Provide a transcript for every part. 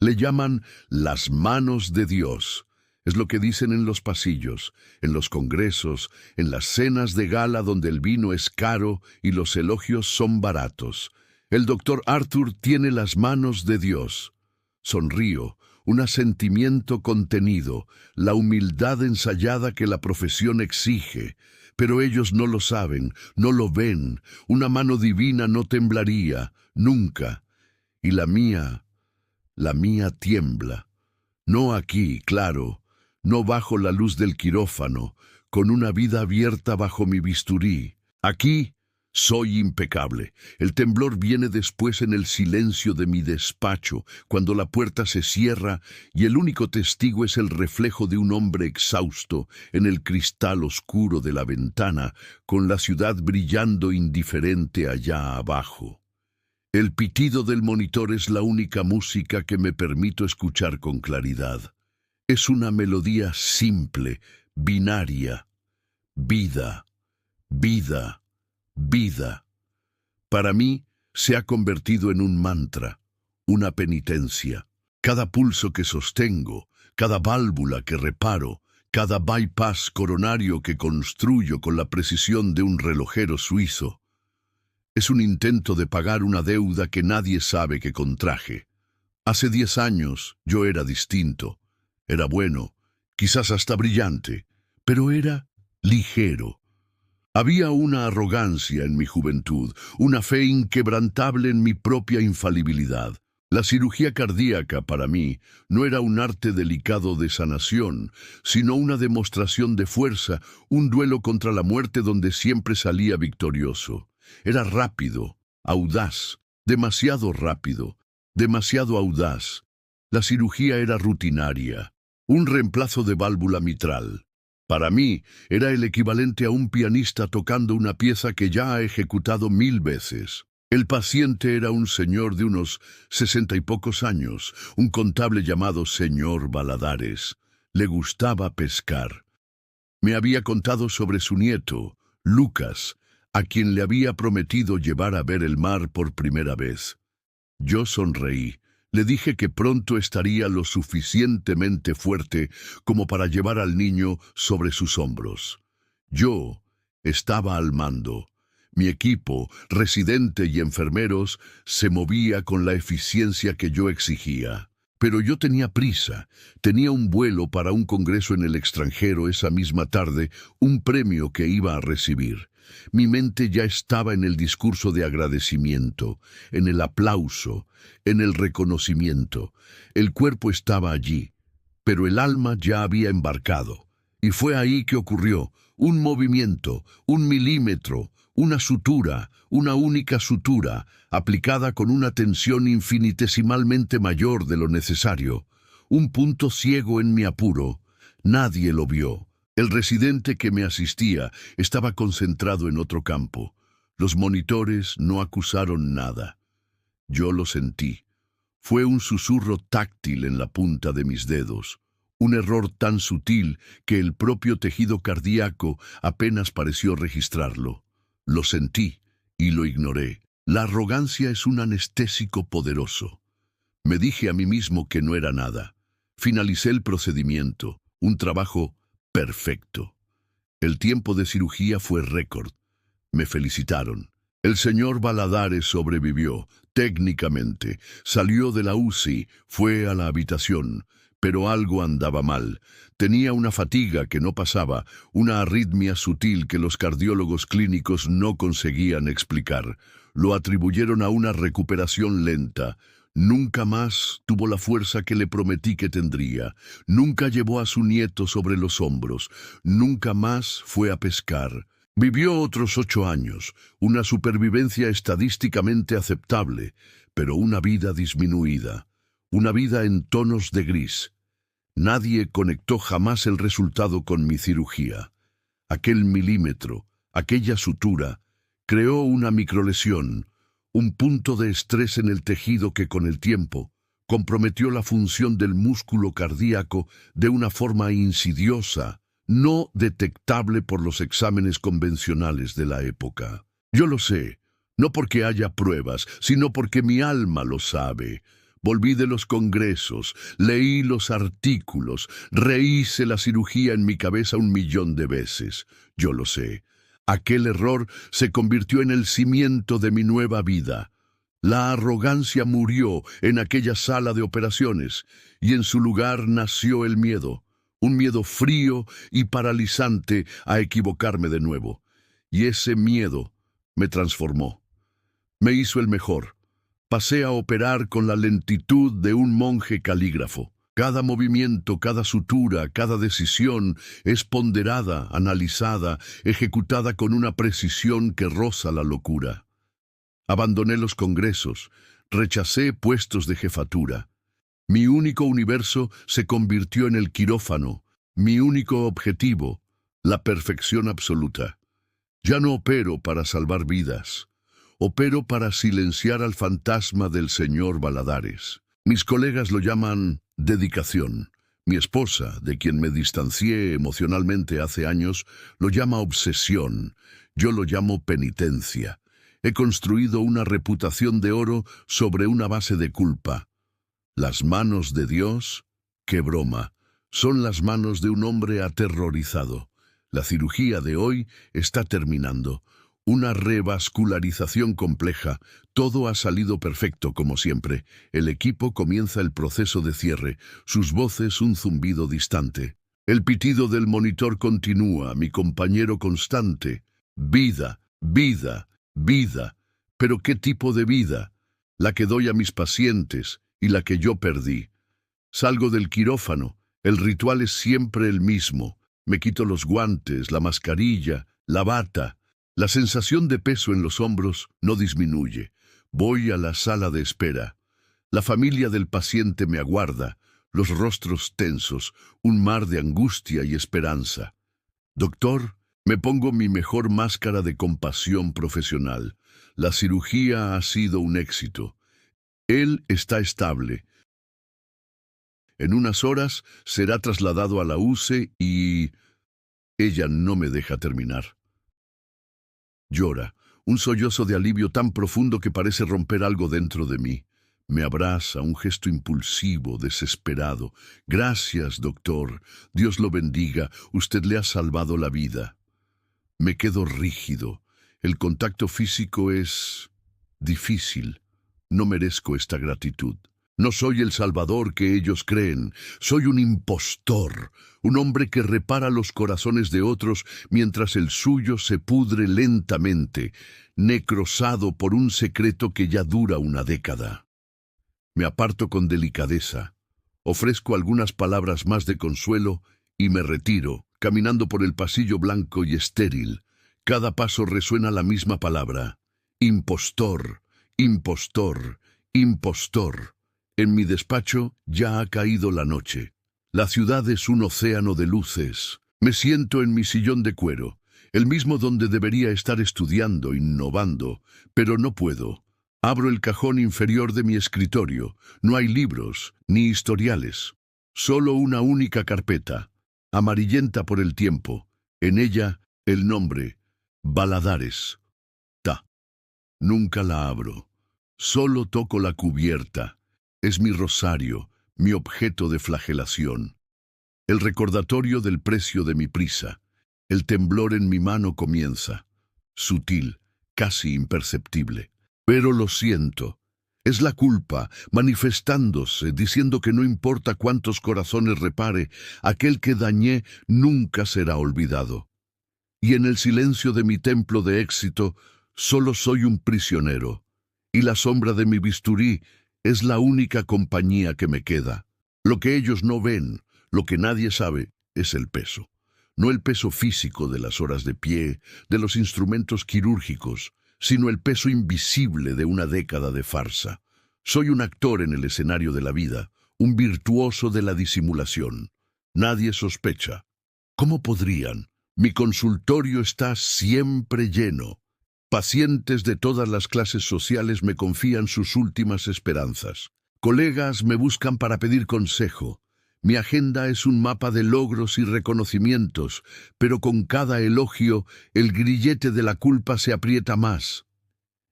Le llaman las manos de Dios. Es lo que dicen en los pasillos, en los congresos, en las cenas de gala donde el vino es caro y los elogios son baratos. El doctor Arthur tiene las manos de Dios. Sonrío, un asentimiento contenido, la humildad ensayada que la profesión exige. Pero ellos no lo saben, no lo ven. Una mano divina no temblaría, nunca. Y la mía tiembla. No aquí, claro, no bajo la luz del quirófano, con una vida abierta bajo mi bisturí. Aquí soy impecable. El temblor viene después en el silencio de mi despacho, cuando la puerta se cierra y el único testigo es el reflejo de un hombre exhausto en el cristal oscuro de la ventana, con la ciudad brillando indiferente allá abajo. El pitido del monitor es la única música que me permito escuchar con claridad. Es una melodía simple, binaria. Vida, vida, vida. Para mí se ha convertido en un mantra, una penitencia. Cada pulso que sostengo, cada válvula que reparo, cada bypass coronario que construyo con la precisión de un relojero suizo, es un intento de pagar una deuda que nadie sabe que contraje. Hace 10 años yo era distinto. Era bueno, quizás hasta brillante, pero era ligero. Había una arrogancia en mi juventud, una fe inquebrantable en mi propia infalibilidad. La cirugía cardíaca, para mí, no era un arte delicado de sanación, sino una demostración de fuerza, un duelo contra la muerte donde siempre salía victorioso. Era rápido, audaz, demasiado rápido, demasiado audaz. La cirugía era rutinaria, un reemplazo de válvula mitral. Para mí, era el equivalente a un pianista tocando una pieza que ya ha ejecutado 1000 veces. El paciente era un señor de unos 60 y pocos años, un contable llamado señor Valadares. Le gustaba pescar. Me había contado sobre su nieto, Lucas, a quien le había prometido llevar a ver el mar por primera vez. Yo sonreí. Le dije que pronto estaría lo suficientemente fuerte como para llevar al niño sobre sus hombros. Yo estaba al mando. Mi equipo, residente y enfermeros, se movía con la eficiencia que yo exigía. Pero yo tenía prisa. Tenía un vuelo para un congreso en el extranjero esa misma tarde, un premio que iba a recibir. Mi mente ya estaba en el discurso de agradecimiento, en el aplauso, en el reconocimiento. El cuerpo estaba allí, pero el alma ya había embarcado. Y fue ahí que ocurrió un movimiento, 1 milímetro, una sutura, una única sutura, aplicada con una tensión infinitesimalmente mayor de lo necesario. Un punto ciego en mi apuro. Nadie lo vio. El residente que me asistía estaba concentrado en otro campo. Los monitores no acusaron nada. Yo lo sentí. Fue un susurro táctil en la punta de mis dedos. Un error tan sutil que el propio tejido cardíaco apenas pareció registrarlo. Lo sentí y lo ignoré. La arrogancia es un anestésico poderoso. Me dije a mí mismo que no era nada. Finalicé el procedimiento, un trabajo perfecto. El tiempo de cirugía fue récord. Me felicitaron. El señor Valadares sobrevivió, técnicamente. Salió de la UCI, fue a la habitación. Pero algo andaba mal. Tenía una fatiga que no pasaba, una arritmia sutil que los cardiólogos clínicos no conseguían explicar. Lo atribuyeron a una recuperación lenta. Nunca más tuvo la fuerza que le prometí que tendría. Nunca llevó a su nieto sobre los hombros. Nunca más fue a pescar. Vivió otros 8 años, una supervivencia estadísticamente aceptable, pero una vida disminuida. Una vida en tonos de gris. Nadie conectó jamás el resultado con mi cirugía. Aquel milímetro, aquella sutura, creó una microlesión, un punto de estrés en el tejido que con el tiempo comprometió la función del músculo cardíaco de una forma insidiosa, no detectable por los exámenes convencionales de la época. Yo lo sé, no porque haya pruebas, sino porque mi alma lo sabe. Volví de los congresos, leí los artículos, rehice la cirugía en mi cabeza 1.000.000 de veces. Yo lo sé. Aquel error se convirtió en el cimiento de mi nueva vida. La arrogancia murió en aquella sala de operaciones y en su lugar nació el miedo, un miedo frío y paralizante a equivocarme de nuevo. Y ese miedo me transformó. Me hizo el mejor. Pasé a operar con la lentitud de un monje calígrafo. Cada movimiento, cada sutura, cada decisión es ponderada, analizada, ejecutada con una precisión que roza la locura. Abandoné los congresos, rechacé puestos de jefatura. Mi único universo se convirtió en el quirófano, mi único objetivo, la perfección absoluta. Ya no opero para salvar vidas. Opero para silenciar al fantasma del señor Valladares. Mis colegas lo llaman dedicación. Mi esposa, de quien me distancié emocionalmente hace años, lo llama obsesión. Yo lo llamo penitencia. He construido una reputación de oro sobre una base de culpa. Las manos de Dios, qué broma, son las manos de un hombre aterrorizado. La cirugía de hoy está terminando. Una revascularización compleja. Todo ha salido perfecto, como siempre. El equipo comienza el proceso de cierre. Sus voces un zumbido distante. El pitido del monitor continúa, mi compañero constante. Vida, vida, vida. ¿Pero qué tipo de vida? La que doy a mis pacientes y la que yo perdí. Salgo del quirófano. El ritual es siempre el mismo. Me quito los guantes, la mascarilla, la bata. La sensación de peso en los hombros no disminuye. Voy a la sala de espera. La familia del paciente me aguarda, los rostros tensos, un mar de angustia y esperanza. Doctor, me pongo mi mejor máscara de compasión profesional. La cirugía ha sido un éxito. Él está estable. En unas horas será trasladado a la UCE y ella no me deja terminar. Llora, un sollozo de alivio tan profundo que parece romper algo dentro de mí. Me abraza, un gesto impulsivo, desesperado. Gracias, doctor. Dios lo bendiga. Usted le ha salvado la vida. Me quedo rígido. El contacto físico es difícil. No merezco esta gratitud. No soy el salvador que ellos creen. Soy un impostor, un hombre que repara los corazones de otros mientras el suyo se pudre lentamente, necrosado por un secreto que ya dura una década. Me aparto con delicadeza, ofrezco algunas palabras más de consuelo y me retiro, caminando por el pasillo blanco y estéril. Cada paso resuena la misma palabra: impostor, impostor, impostor. En mi despacho ya ha caído la noche. La ciudad es un océano de luces. Me siento en mi sillón de cuero, el mismo donde debería estar estudiando, innovando, pero no puedo. Abro el cajón inferior de mi escritorio. No hay libros, ni historiales. Solo una única carpeta, amarillenta por el tiempo. En ella, el nombre: Valladares. Nunca la abro. Solo toco la cubierta. Es mi rosario, mi objeto de flagelación. El recordatorio del precio de mi prisa. El temblor en mi mano comienza. Sutil, casi imperceptible. Pero lo siento. Es la culpa, manifestándose, diciendo que no importa cuántos corazones repare, aquel que dañé nunca será olvidado. Y en el silencio de mi templo de éxito, solo soy un prisionero. Y la sombra de mi bisturí es la única compañía que me queda. Lo que ellos no ven, lo que nadie sabe, es el peso. No el peso físico de las horas de pie, de los instrumentos quirúrgicos, sino el peso invisible de una década de farsa. Soy un actor en el escenario de la vida, un virtuoso de la disimulación. Nadie sospecha. ¿Cómo podrían? Mi consultorio está siempre lleno. Pacientes de todas las clases sociales me confían sus últimas esperanzas. Colegas me buscan para pedir consejo. Mi agenda es un mapa de logros y reconocimientos, pero con cada elogio el grillete de la culpa se aprieta más.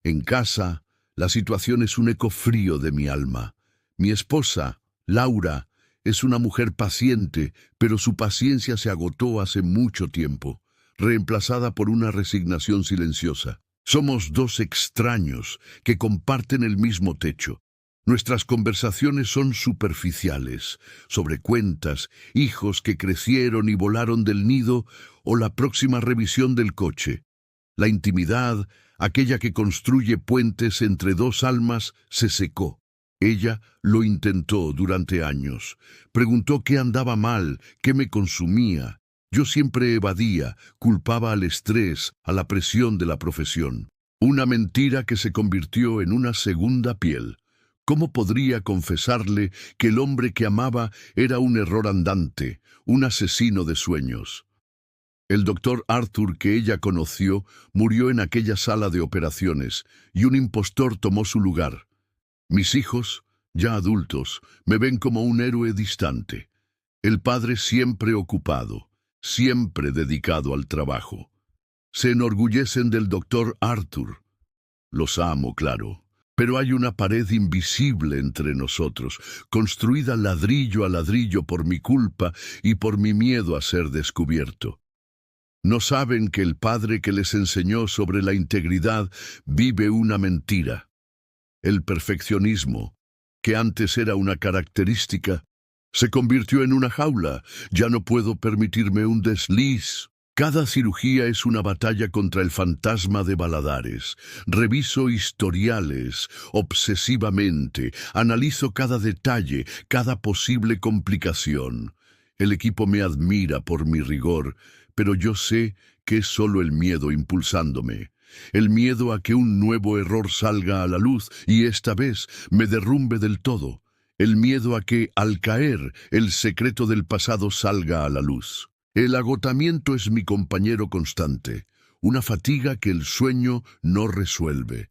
En casa, la situación es un eco frío de mi alma. Mi esposa, Laura, es una mujer paciente, pero su paciencia se agotó hace mucho tiempo, reemplazada por una resignación silenciosa. Somos dos extraños que comparten el mismo techo. Nuestras conversaciones son superficiales, sobre cuentas, hijos que crecieron y volaron del nido o la próxima revisión del coche. La intimidad, aquella que construye puentes entre dos almas, se secó. Ella lo intentó durante años. Preguntó qué andaba mal, qué me consumía. Yo siempre evadía, culpaba al estrés, a la presión de la profesión. Una mentira que se convirtió en una segunda piel. ¿Cómo podría confesarle que el hombre que amaba era un error andante, un asesino de sueños? El doctor Arthur que ella conoció murió en aquella sala de operaciones y un impostor tomó su lugar. Mis hijos, ya adultos, me ven como un héroe distante. El padre siempre ocupado, siempre dedicado al trabajo. Se enorgullecen del doctor Arthur. Los amo, claro. Pero hay una pared invisible entre nosotros, construida ladrillo a ladrillo por mi culpa y por mi miedo a ser descubierto. No saben que el padre que les enseñó sobre la integridad vive una mentira. El perfeccionismo, que antes era una característica, se convirtió en una jaula. Ya no puedo permitirme un desliz. Cada cirugía es una batalla contra el fantasma de Valladares. Reviso historiales obsesivamente, analizo cada detalle, cada posible complicación. El equipo me admira por mi rigor, pero yo sé que es solo el miedo impulsándome. El miedo a que un nuevo error salga a la luz y esta vez me derrumbe del todo. El miedo a que, al caer, el secreto del pasado salga a la luz. El agotamiento es mi compañero constante, una fatiga que el sueño no resuelve.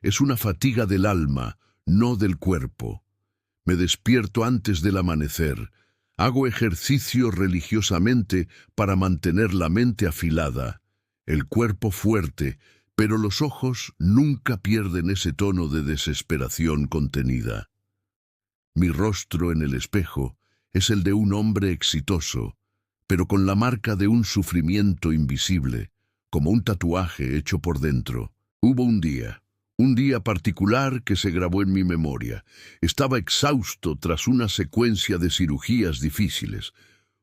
Es una fatiga del alma, no del cuerpo. Me despierto antes del amanecer. Hago ejercicio religiosamente para mantener la mente afilada, el cuerpo fuerte, pero los ojos nunca pierden ese tono de desesperación contenida. Mi rostro en el espejo es el de un hombre exitoso, pero con la marca de un sufrimiento invisible, como un tatuaje hecho por dentro. Hubo un día particular que se grabó en mi memoria. Estaba exhausto tras una secuencia de cirugías difíciles.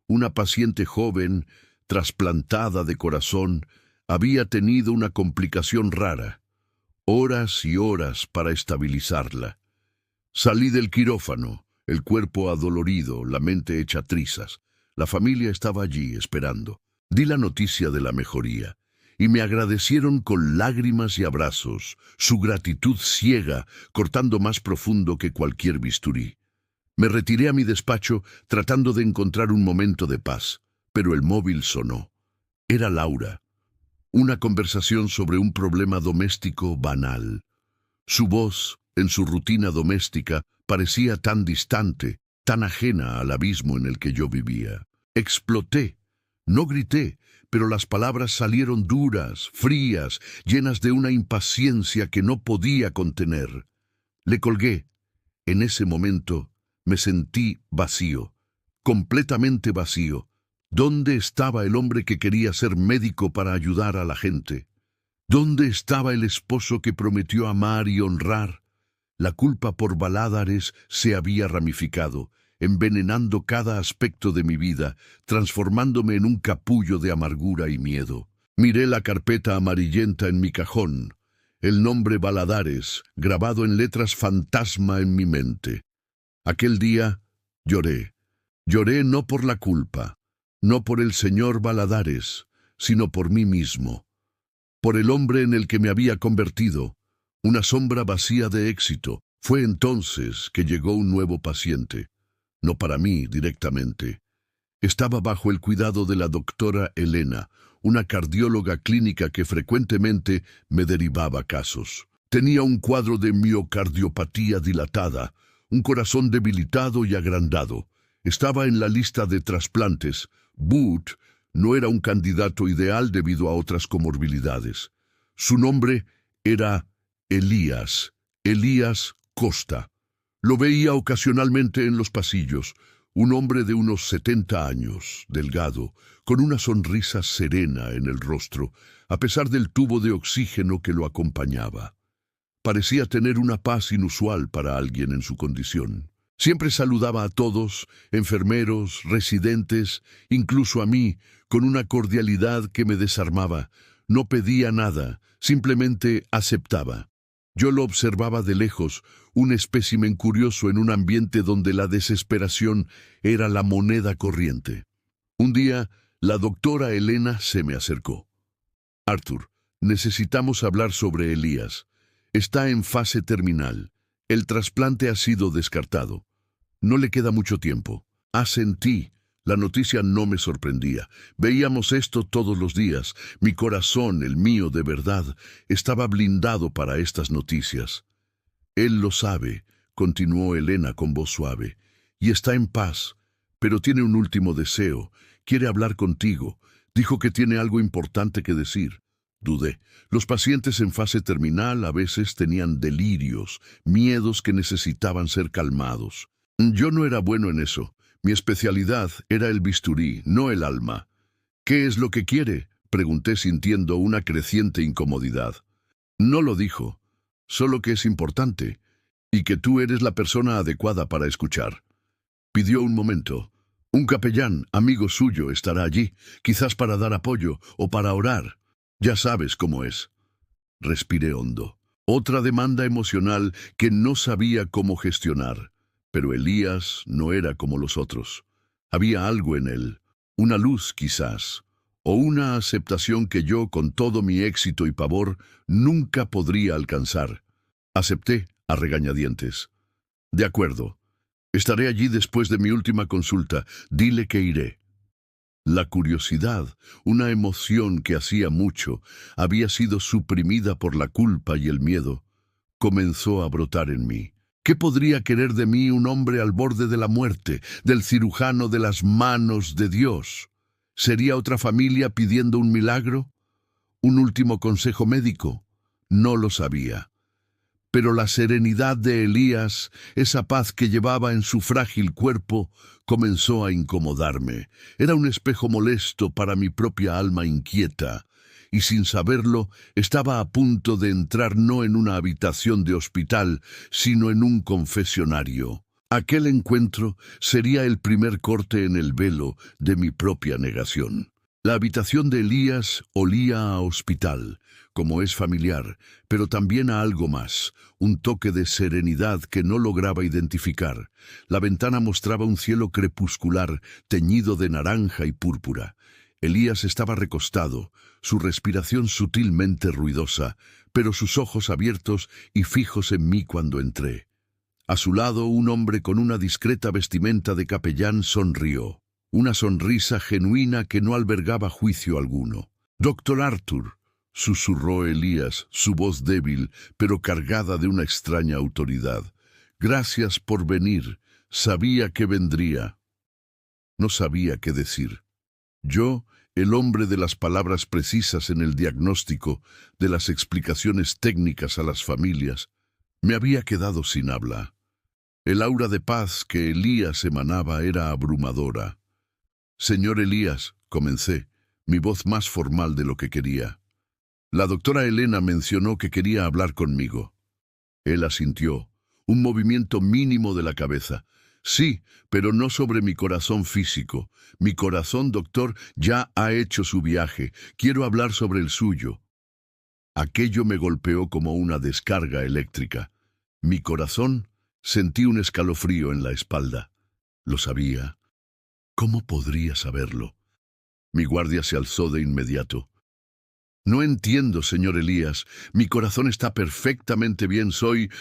Una paciente joven, trasplantada de corazón, había tenido una complicación rara. Horas y horas para estabilizarla. Salí del quirófano, el cuerpo adolorido, la mente hecha trizas. La familia estaba allí esperando. Di la noticia de la mejoría y me agradecieron con lágrimas y abrazos, su gratitud ciega, cortando más profundo que cualquier bisturí. Me retiré a mi despacho tratando de encontrar un momento de paz, pero el móvil sonó. Era Laura. Una conversación sobre un problema doméstico banal. Su voz, en su rutina doméstica, parecía tan distante, tan ajena al abismo en el que yo vivía. Exploté. No grité, pero las palabras salieron duras, frías, llenas de una impaciencia que no podía contener. Le colgué. En ese momento me sentí vacío, completamente vacío. ¿Dónde estaba el hombre que quería ser médico para ayudar a la gente? ¿Dónde estaba el esposo que prometió amar y honrar? La culpa por Valladares se había ramificado, envenenando cada aspecto de mi vida, transformándome en un capullo de amargura y miedo. Miré la carpeta amarillenta en mi cajón, el nombre Valladares, grabado en letras fantasma en mi mente. Aquel día lloré. Lloré no por la culpa, no por el señor Valladares, sino por mí mismo, por el hombre en el que me había convertido, una sombra vacía de éxito. Fue entonces que llegó un nuevo paciente. No para mí directamente. Estaba bajo el cuidado de la doctora Elena, una cardióloga clínica que frecuentemente me derivaba casos. Tenía un cuadro de miocardiopatía dilatada, un corazón debilitado y agrandado. Estaba en la lista de trasplantes. Booth no era un candidato ideal debido a otras comorbilidades. Su nombre era Elías Costa. Lo veía ocasionalmente en los pasillos, un hombre de unos 70 años, delgado, con una sonrisa serena en el rostro, a pesar del tubo de oxígeno que lo acompañaba. Parecía tener una paz inusual para alguien en su condición. Siempre saludaba a todos, enfermeros, residentes, incluso a mí, con una cordialidad que me desarmaba. No pedía nada, simplemente aceptaba. Yo lo observaba de lejos, un espécimen curioso en un ambiente donde la desesperación era la moneda corriente. Un día, la doctora Elena se me acercó. Arthur, necesitamos hablar sobre Elías. Está en fase terminal. El trasplante ha sido descartado. No le queda mucho tiempo. Asentí. La noticia no me sorprendía. Veíamos esto todos los días. Mi corazón, el mío de verdad, estaba blindado para estas noticias. Él lo sabe, continuó Elena con voz suave, y está en paz, pero tiene un último deseo. Quiere hablar contigo. Dijo que tiene algo importante que decir. Dudé. Los pacientes en fase terminal a veces tenían delirios, miedos que necesitaban ser calmados. Yo no era bueno en eso. Mi especialidad era el bisturí, no el alma. ¿Qué es lo que quiere?, pregunté sintiendo una creciente incomodidad. No lo dijo, solo que es importante, y que tú eres la persona adecuada para escuchar. Pidió un momento. Un capellán, amigo suyo, estará allí, quizás para dar apoyo o para orar. Ya sabes cómo es. Respiré hondo. Otra demanda emocional que no sabía cómo gestionar. Pero Elías no era como los otros. Había algo en él, una luz quizás, o una aceptación que yo, con todo mi éxito y pavor, nunca podría alcanzar. Acepté a regañadientes. De acuerdo. Estaré allí después de mi última consulta. Dile que iré. La curiosidad, una emoción que hacía mucho, había sido suprimida por la culpa y el miedo, comenzó a brotar en mí. ¿Qué podría querer de mí un hombre al borde de la muerte, del cirujano de las manos de Dios? ¿Sería otra familia pidiendo un milagro? ¿Un último consejo médico? No lo sabía. Pero la serenidad de Elías, esa paz que llevaba en su frágil cuerpo, comenzó a incomodarme. Era un espejo molesto para mi propia alma inquieta, y sin saberlo, estaba a punto de entrar no en una habitación de hospital, sino en un confesionario. Aquel encuentro sería el primer corte en el velo de mi propia negación. La habitación de Elías olía a hospital, como es familiar, pero también a algo más, un toque de serenidad que no lograba identificar. La ventana mostraba un cielo crepuscular, teñido de naranja y púrpura. Elías estaba recostado, su respiración sutilmente ruidosa, pero sus ojos abiertos y fijos en mí cuando entré. A su lado, un hombre con una discreta vestimenta de capellán sonrió, una sonrisa genuina que no albergaba juicio alguno. «Doctor Arthur», susurró Elías, su voz débil, pero cargada de una extraña autoridad. «Gracias por venir. Sabía que vendría». No sabía qué decir. Yo, el hombre de las palabras precisas en el diagnóstico, de las explicaciones técnicas a las familias, me había quedado sin habla. El aura de paz que Elías emanaba era abrumadora. «Señor Elías», comencé, mi voz más formal de lo que quería. «La doctora Elena mencionó que quería hablar conmigo». Él asintió, un movimiento mínimo de la cabeza. «Sí, pero no sobre mi corazón físico. Mi corazón, doctor, ya ha hecho su viaje. Quiero hablar sobre el suyo». Aquello me golpeó como una descarga eléctrica. Mi corazón, sentí un escalofrío en la espalda. Lo sabía. ¿Cómo podría saberlo? Mi guardia se alzó de inmediato. «No entiendo, señor Elías. Mi corazón está perfectamente bien. Soy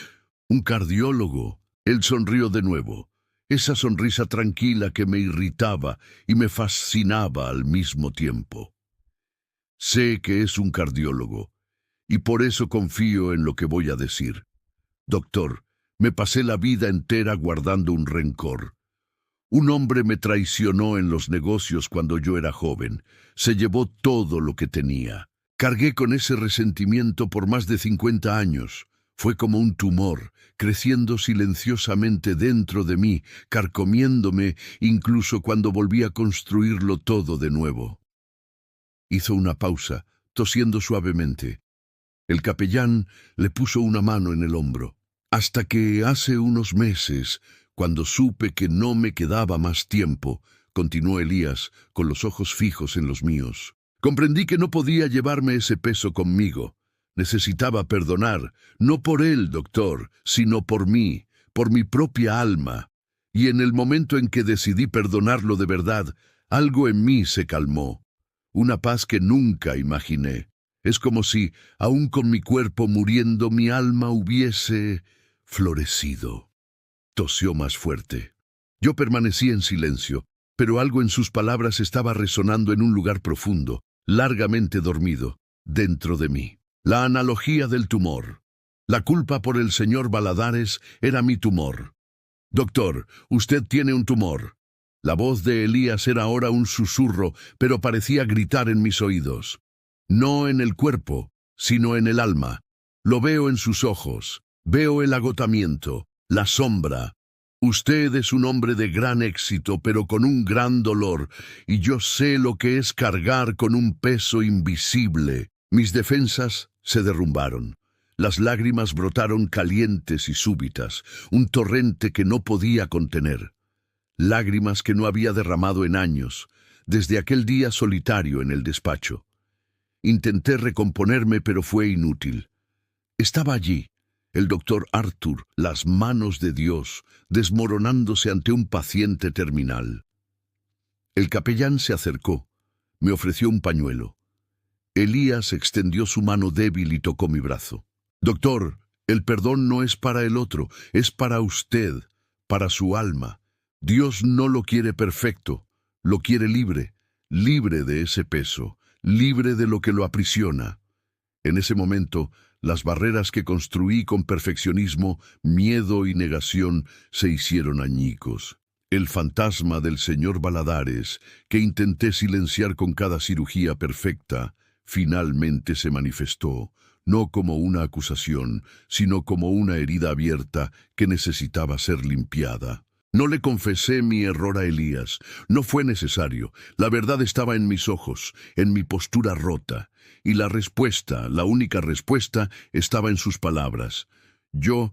un cardiólogo». Él sonrió de nuevo. Esa sonrisa tranquila que me irritaba y me fascinaba al mismo tiempo. «Sé que es un cardiólogo, y por eso confío en lo que voy a decir. Doctor, me pasé la vida entera guardando un rencor. Un hombre me traicionó en los negocios cuando yo era joven. Se llevó todo lo que tenía. Cargué con ese resentimiento por más de 50 años. Fue como un tumor, creciendo silenciosamente dentro de mí, carcomiéndome incluso cuando volví a construirlo todo de nuevo. Hizo una pausa, tosiendo suavemente. El capellán le puso una mano en el hombro. Hasta que hace unos meses, cuando supe que no me quedaba más tiempo, continuó Elías, con los ojos fijos en los míos. Comprendí que no podía llevarme ese peso conmigo. Necesitaba perdonar, no por él, doctor, sino por mí, por mi propia alma. Y en el momento en que decidí perdonarlo de verdad, algo en mí se calmó. Una paz que nunca imaginé. Es como si, aún con mi cuerpo muriendo, mi alma hubiese florecido. Tosió más fuerte. Yo permanecí en silencio, pero algo en sus palabras estaba resonando en un lugar profundo, largamente dormido, dentro de mí. La analogía del tumor. La culpa por el señor Valladares era mi tumor. Doctor, usted tiene un tumor. La voz de Elías era ahora un susurro, pero parecía gritar en mis oídos. No en el cuerpo, sino en el alma. Lo veo en sus ojos. Veo el agotamiento, la sombra. Usted es un hombre de gran éxito, pero con un gran dolor, y yo sé lo que es cargar con un peso invisible. Mis defensas se derrumbaron. Las lágrimas brotaron calientes y súbitas, un torrente que no podía contener. Lágrimas que no había derramado en años, desde aquel día solitario en el despacho. Intenté recomponerme, pero fue inútil. Estaba allí, el doctor Arthur, las manos de Dios, desmoronándose ante un paciente terminal. El capellán se acercó, me ofreció un pañuelo. Elías extendió su mano débil y tocó mi brazo. Doctor, el perdón no es para el otro, es para usted, para su alma. Dios no lo quiere perfecto, lo quiere libre, libre de ese peso, libre de lo que lo aprisiona. En ese momento, las barreras que construí con perfeccionismo, miedo y negación se hicieron añicos. El fantasma del señor Valladares, que intenté silenciar con cada cirugía perfecta, finalmente se manifestó, no como una acusación, sino como una herida abierta que necesitaba ser limpiada. No le confesé mi error a Elías. No fue necesario. La verdad estaba en mis ojos, en mi postura rota. Y la respuesta, la única respuesta, estaba en sus palabras. Yo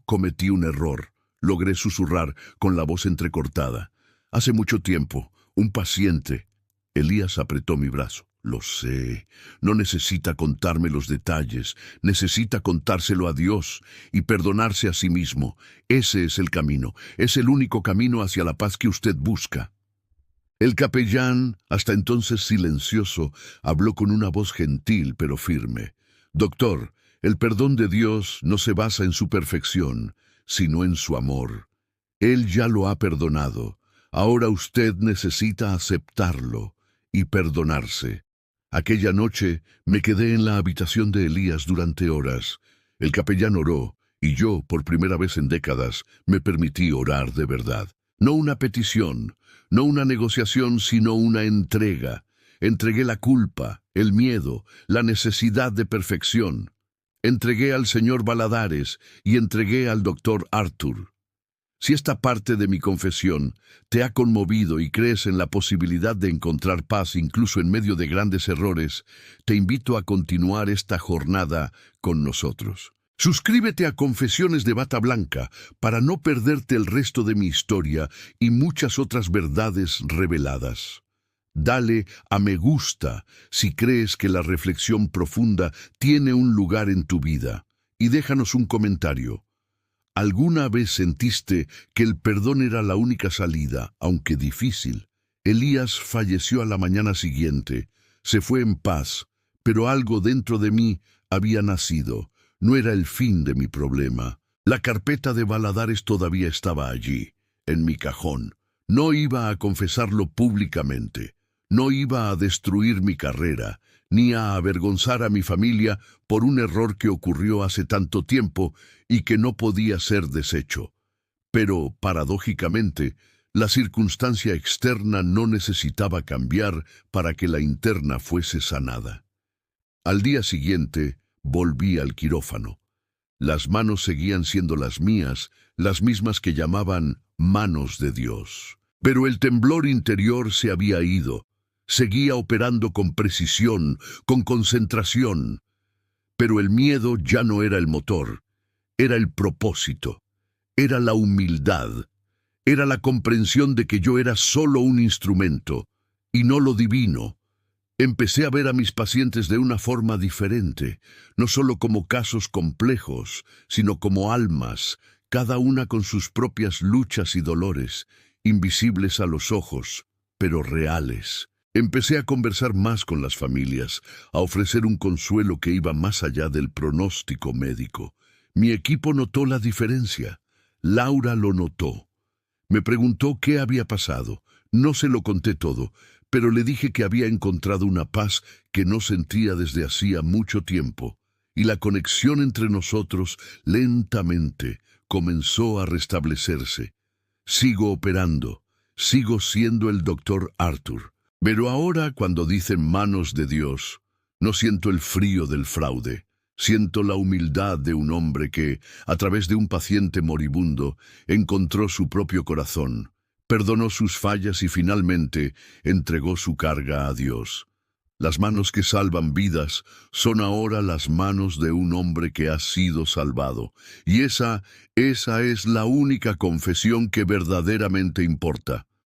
cometí un error, logré susurrar con la voz entrecortada. Hace mucho tiempo, un paciente. Elías apretó mi brazo. Lo sé, no necesita contarme los detalles, necesita contárselo a Dios y perdonarse a sí mismo. Ese es el camino, es el único camino hacia la paz que usted busca. El capellán, hasta entonces silencioso, habló con una voz gentil pero firme. Doctor, el perdón de Dios no se basa en su perfección, sino en su amor. Él ya lo ha perdonado. Ahora usted necesita aceptarlo y perdonarse. Aquella noche me quedé en la habitación de Elías durante horas. El capellán oró, y yo, por primera vez en décadas, me permití orar de verdad. No una petición, no una negociación, sino una entrega. Entregué la culpa, el miedo, la necesidad de perfección. Entregué al señor Valladares y entregué al doctor Arthur. Si esta parte de mi confesión te ha conmovido y crees en la posibilidad de encontrar paz incluso en medio de grandes errores, te invito a continuar esta jornada con nosotros. Suscríbete a Confesiones de Bata Blanca para no perderte el resto de mi historia y muchas otras verdades reveladas. Dale a me gusta si crees que la reflexión profunda tiene un lugar en tu vida y déjanos un comentario. ¿Alguna vez sentiste que el perdón era la única salida, aunque difícil? Elías falleció a la mañana siguiente. Se fue en paz, pero algo dentro de mí había nacido. No era el fin de mi problema. La carpeta de Valladares todavía estaba allí, en mi cajón. No iba a confesarlo públicamente. No iba a destruir mi carrera, ni a avergonzar a mi familia por un error que ocurrió hace tanto tiempo y que no podía ser deshecho. Pero, paradójicamente, la circunstancia externa no necesitaba cambiar para que la interna fuese sanada. Al día siguiente, volví al quirófano. Las manos seguían siendo las mías, las mismas que llamaban manos de Dios. Pero el temblor interior se había ido. Seguía operando con precisión, con concentración. Pero el miedo ya no era el motor, era el propósito, era la humildad, era la comprensión de que yo era solo un instrumento, y no lo divino. Empecé a ver a mis pacientes de una forma diferente, no solo como casos complejos, sino como almas, cada una con sus propias luchas y dolores, invisibles a los ojos, pero reales. Empecé a conversar más con las familias, a ofrecer un consuelo que iba más allá del pronóstico médico. Mi equipo notó la diferencia. Laura lo notó. Me preguntó qué había pasado. No se lo conté todo, pero le dije que había encontrado una paz que no sentía desde hacía mucho tiempo, y la conexión entre nosotros lentamente comenzó a restablecerse. Sigo operando, sigo siendo el doctor Arthur, pero ahora cuando dicen manos de Dios, no siento el frío del fraude. Siento la humildad de un hombre que, a través de un paciente moribundo, encontró su propio corazón, perdonó sus fallas y finalmente entregó su carga a Dios. Las manos que salvan vidas son ahora las manos de un hombre que ha sido salvado, y esa es la única confesión que verdaderamente importa.